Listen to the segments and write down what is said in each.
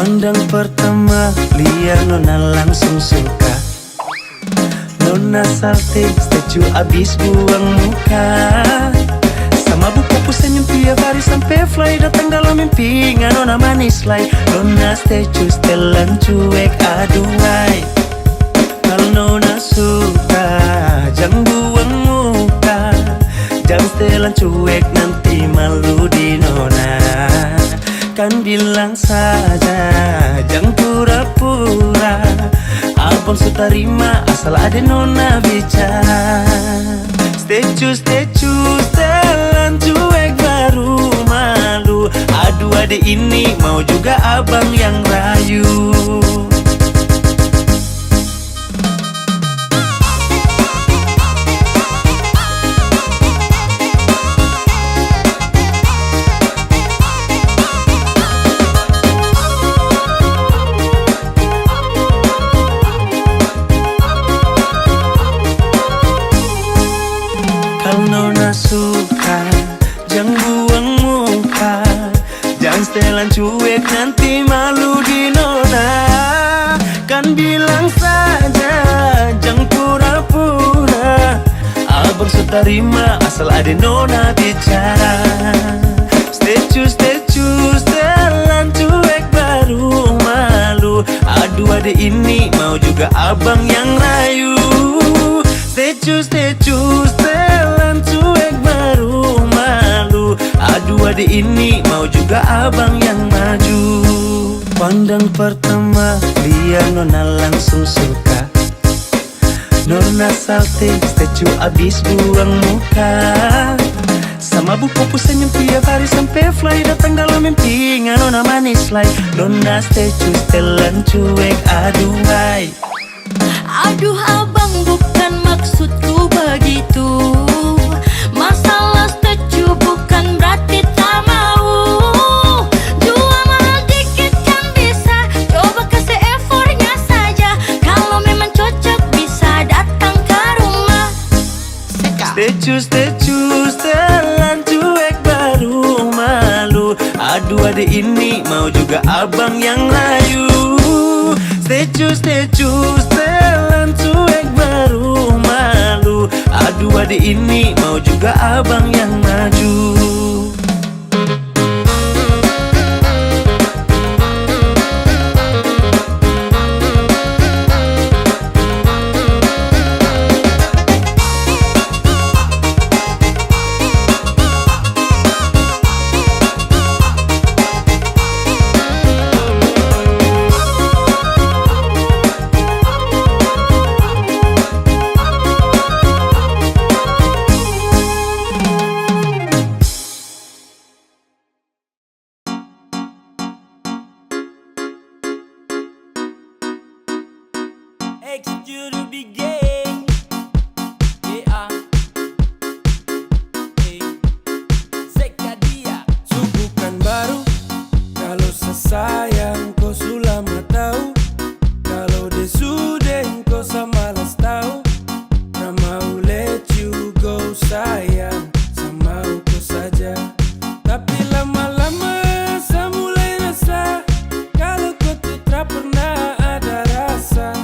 Pandang pertama liar Nona langsung suka. Nona salting statue abis buang muka. Sama bu fokus senyum tiap hari sampai fly. Datang dalam mimpi Nona manis lay. Nona statue setelan cuek aduhai. Kalau Nona suka jangan buang muka. Jangan setelan cuek nanti malu di Nona. Kan bilang saja jangan pura-pura. Abang suka terima asal ada Nona bicara. Statue setelan cuek baru malu. Aduh adek ini mau juga abang yang rayu. Kalau Nona suka jangan buang muka. Jangan setelan cuek nanti malu di Nona. Kan bilang saja jangan pura-pura. Abang suka terima asal ada Nona bicara. Statue setelan cuek baru malu. Aduh adek ini mau juga abang yang rayu. Statue setelan cuek baru malu. Aduh adek ini mau juga abang yang maju. Pandang pertama liar Nona langsung suka. Nona salting statue abis buang muka. Sama bu fokus senyum tiap hari sampai fly. Datang dalam mimpi Nona manis lay. Nona statue setelan cuek aduhai. Aduh abang bukan maksudku begitu. Masalah statue bukan berarti tak mau. Jual mahal dikit kan bisa. Coba kasih effortnya saja. Kalau memang cocok bisa datang ke rumah. Statue setelan cuek baru malu. Aduh adek ini mau juga abang yang rayu. Statue setelan cuek baru malu. Aduh adek ini mau juga abang yang maju. Execute to be gay. Yeah. Hey. Sekadia. Subukan baru. Kalau sesayang kau sudah tahu. Kalau desuden kau samalas tahu. Nah mau let you go sayang. Sama kau saja. Tapi lama-lama saya mulai rasa. Kalau kau tidak pernah ada rasa.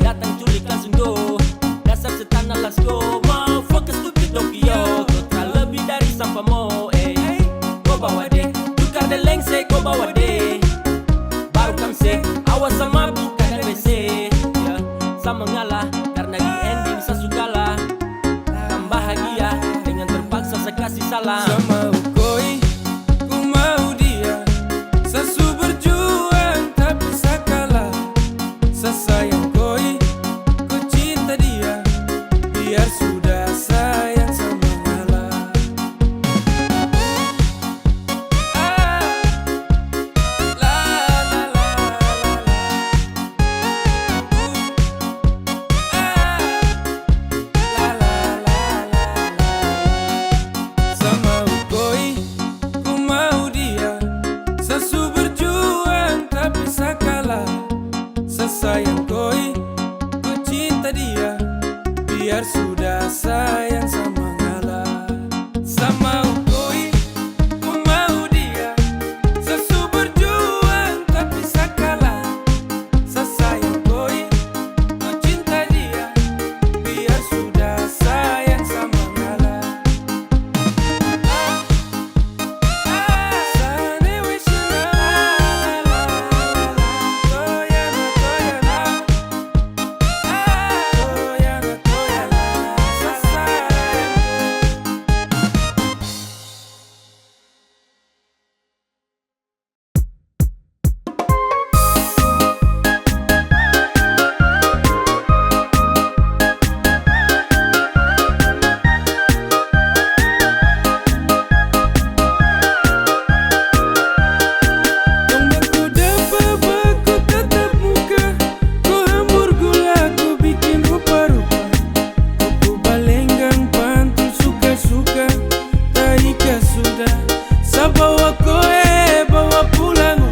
Datang culik langsung go. Dasar setan let's go. Mau fokus to di Tokyo. Total lebih dari sampah mo. Go bawa deh. Tukar dan lengse go bawa deh. Baru kamse. Awas sama bukan WC. Sama ngalah karena di ending sesudahlah. Kan bahagia dengan terpaksa saya kasih salah. Sama koi, ku mau dia. Sesu berjuang biar sudah sayang sama ngalah. Sama ukoi, ku mau dia sesu berjuang tapi sakalah. Sesayang koi, ku cinta dia biar sudah sayang sama ngalah. Sane wishna toyana toyana toyana toyana sasayang. Ombakku dapat baku tatap muka, ku hambur gula, ku bikin rupa-rupa. Ku balenggang pantun suka-suka, taika sudah. Sabawa koe bawa pulang.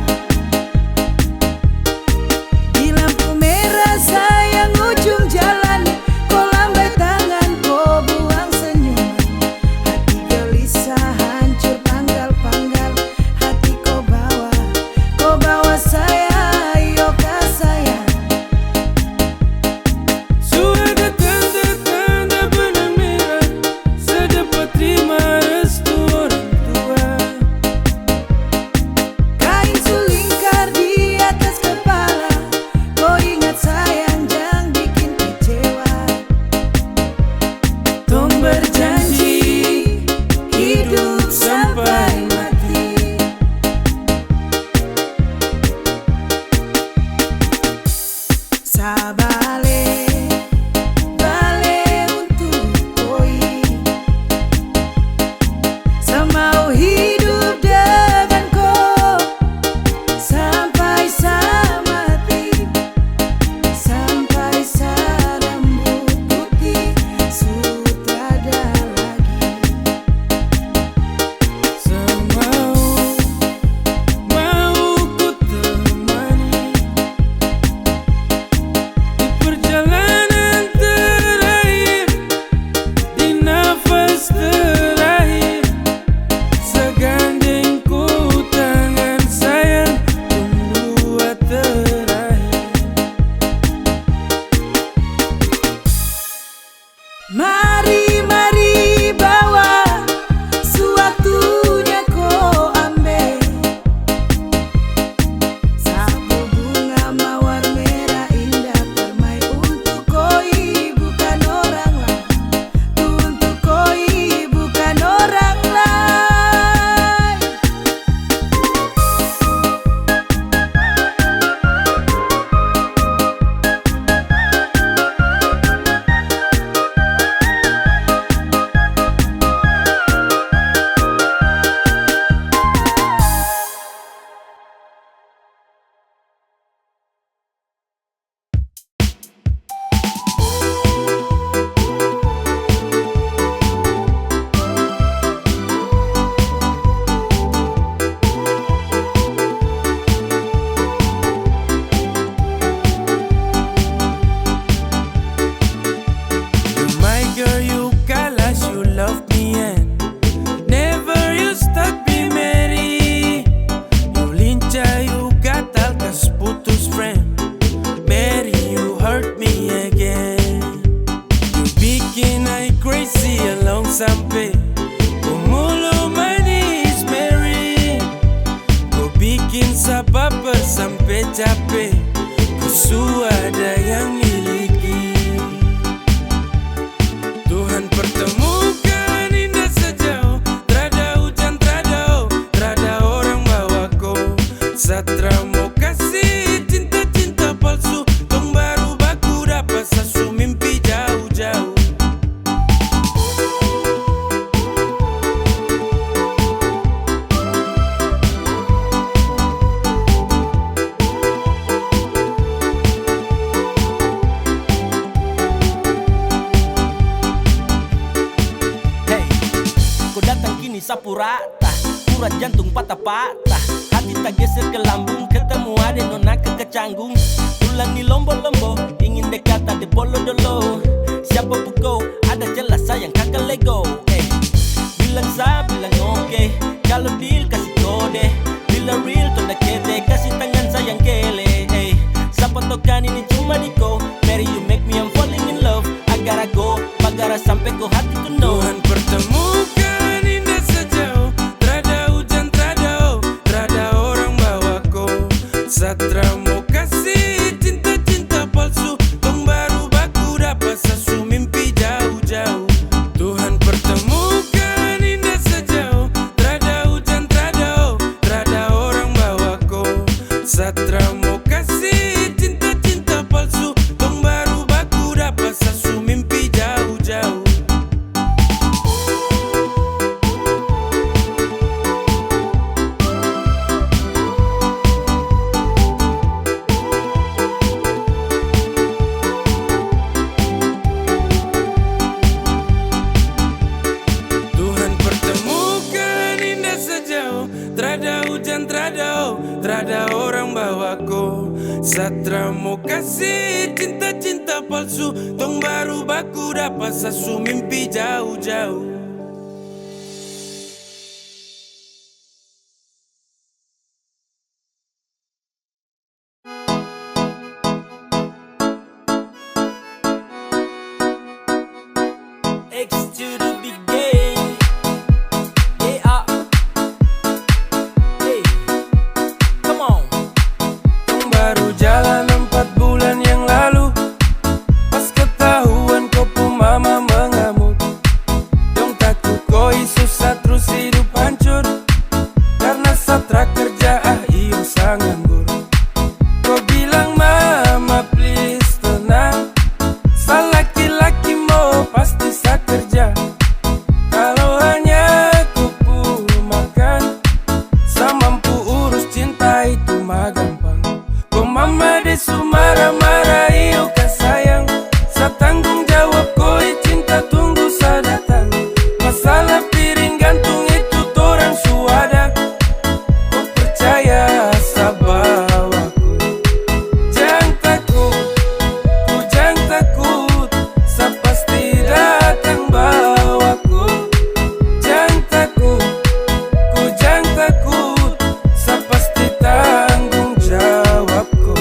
Di lampu merah sayang ujung jalan, kau lambai tangan, kau buang senyuman. Hati gelisah hancur panggal-panggal, hati kau bawa saya, ayo kah sayang. Suara tanda-tanda benang merah, sedapat terima restu orang tua. Kain sulingkar di atas kepala, kau ingat sayang jangan bikin kecewa. Tong berjanji hidup sampai mati. Sabale bale untuk koi, semau hidup dengan kau sampai samati, sampai sarambut putih sutrada lagi. Semau mau ku temani di perjalanan terakhir, di nafas terakhir. Segandeng ku tangan sayang, dua terakhir. Mari bawa sewaktunya kau ambil sapu bunga mawar merah indah permai untuk koi bukan orang lain, untuk koi bukan orang lain. My girl, you kalas, you love me and never you stop be merry. You lincah, you gatal, kas putus friend. Mary, you hurt me again. You bikin I crazy along sampai Kumulo manis Mary. Kau bikin sababar sampai capek. Ku ada yang miliki. Tuhan pertemukan indah sejauh, trada hujan, trada orang bawa kau. Satra mau kasih cinta-cinta palsu, tong baru baku dapat sasu mimpi jauh-jauh. sapu rata, urat jantung patah-patah, hati tak geser ke lambung, ketemu ade nona kecanggung, tulang di lombo-lombo, ingin mendekat ada bolo dolo. Siapa pukul ada jelas sayang kakak Lego. Bilang sa, bilang oke. Kalau deal kasih kode. Bila real tanda kete kasih tangan sayang kele. Siapa tokan ini cuma Niko. Mary you make me I'm falling in love. I gotta go, bagara sampai ko hati ku know. Tuhan pertemukan indah sejauh. Trada hujan, trada orang bawaku. Satra mau kasih cinta-cinta palsu. Tong baru baku dapat sasu mimpi jauh-jauh. Tuhan pertemukan indah sejauh. Trada hujan, trada orang bawaku. Satra mau kasih cinta-cinta palsu. Tong baru baku dapat sasu mimpi jauh-jauh. Tuhan pertemukan indah sejauh. Trada hujan, trada orang bawaku. Satra mau kasih cinta-cinta palsu. Tong baru baku dapat sasu mimpi jauh-jauh. X to the big game. Yeah. Hey, come on. Tong baru jalan 4 bulan yang lalu. Pas ketahuan kau pun mama mengamuk. Dong takut koi susah terus hidup hancur. Karena Satra kerja iyo sangat nganggur. Kau bilang mama please tenang. Laki-laki mau pasti sa kerja. Kalau hanya kupu makan, sa mampu urus cinta itu mah gampang. Kau mama desu marah-marah iyo kah sayang. Sa tanggung jawab koi cinta tunggu sa datang. Masalah piring gantung itu torang suada. Kau percaya sa bawaku. Jangan takut, ku jangan takut. Sa pasti datang bawaku. Jangan takut, ku jangan takut. Sa pasti tanggung jawabku.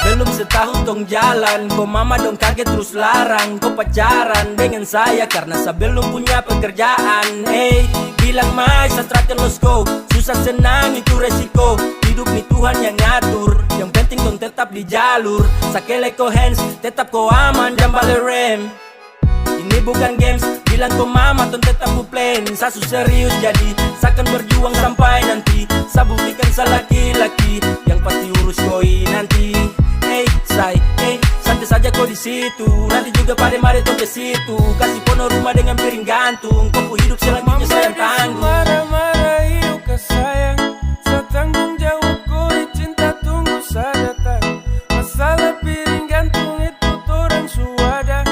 Belum setahun tong jalan, kok mama dong kaget terus larang. Kau pacaran dengan saya karena saya belum punya pekerjaan. Bilang mai Satra kan let's go. Susah senang itu resiko. Hidup nih Tuhan yang ngatur. Yang penting dong tetap di jalur. Sakele ko hands, tetap ko aman dan balik rem. Ini bukan games, bilang ko mama ton tetap ku plan. Sasu serius jadi, saya akan berjuang sampai nanti. Saya buktikan saya laki-laki yang pasti urus koi nanti. Santai saja kau di situ. Nanti juga pada mari tong ke situ. Kasih pono rumah dengan piring gantung. Kau hidup selanjutnya saya tanggung. Marah-marah iyo kah sayang. Sa tanggung jawab koi cinta tunggu sa datang. Masalah piring gantung itu torang suada.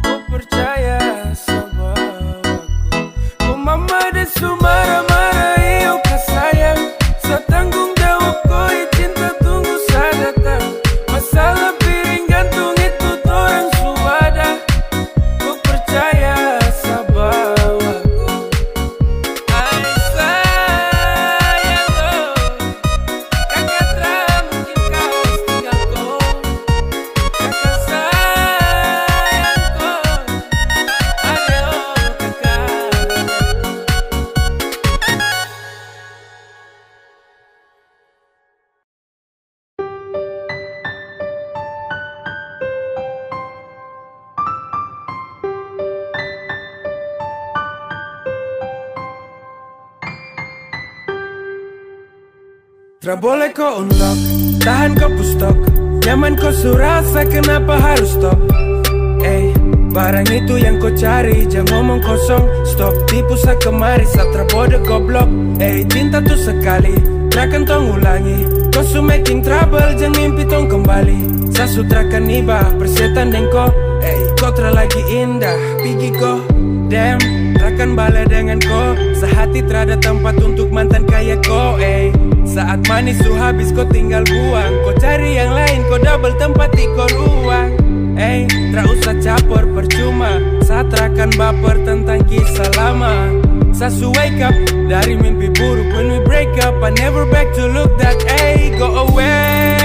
Kau percaya sa bawaku. Kau mama desu marah-marah iyo kah sayang. Sa tanggung jawab koi cinta tunggu sa datang. Masalah piring gantung itu torang suada. Kau percaya sa bawaku. Ay sayang ko, kakak Tra mungkin kau tinggal ko. Kakak sayang ko, ayo kakak. Tra boleh kau unlock, tahan kau pustok. Nyaman kau surasa kenapa harus stop. Barang itu yang kau cari, jangan ngomong kosong. Stop tipu sa kemari, Satra bodoh goblok. Cinta tuh sekali, takkan tong ulangi. Kau Cause you making trouble, jang mimpi tong kembali. Sa sutra kaniba, persetan dengko. Kau lagi indah, pergi ko. Damn, takkan balik dengan ko. Sehati terada tempat untuk mantan kayak ko. Saat manis su habis kau tinggal buang. Kau cari yang lain, kau double tempat di kau ruang. Tak usah campur percuma. Saat akan baper tentang kisah lama. Sasu wake up dari mimpi buruk. When we break up, I never back to look that. Go away.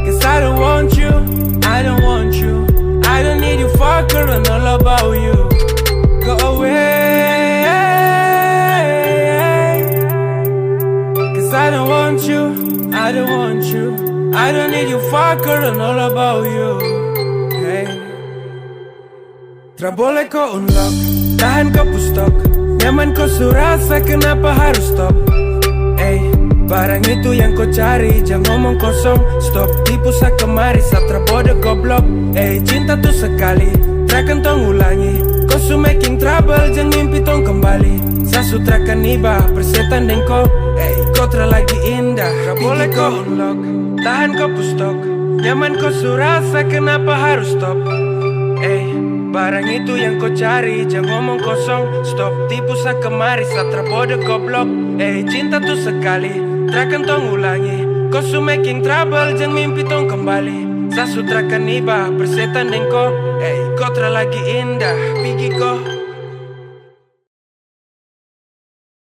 Cause I don't want you, I don't want you. I don't need you fucker and all about you. Go away. Cause I don't want you, I don't want you. I don't need you fucker and all about you. Tra boleh kau unlock, tahan kau pustok. Nyaman kau surasa, kenapa harus stop? Barang itu yang kau cari, jangan ngomong kosong. Stop, tipu sa kemari, satra bodoh goblok. Cinta tuh sekali, trakan tong ulangi. Kau su making trouble, jangan mimpi tong kembali. Sa sutra kaniba, persetan dengko. Kau lagi indah, tra boleh kau unlock, tahan kau pustok. Nyaman kau surasa, kenapa harus stop? Barang itu yang kau cari, jangan ngomong kosong. Stop, tipu sa kemari, satra bodoh goblok. Cinta tuh sekali, trakan tong ulangi. Kau su making trouble, jangan mimpi tong kembali. Sa sutra kaniba, persetan dengko. Kau lagi indah, pergi ko.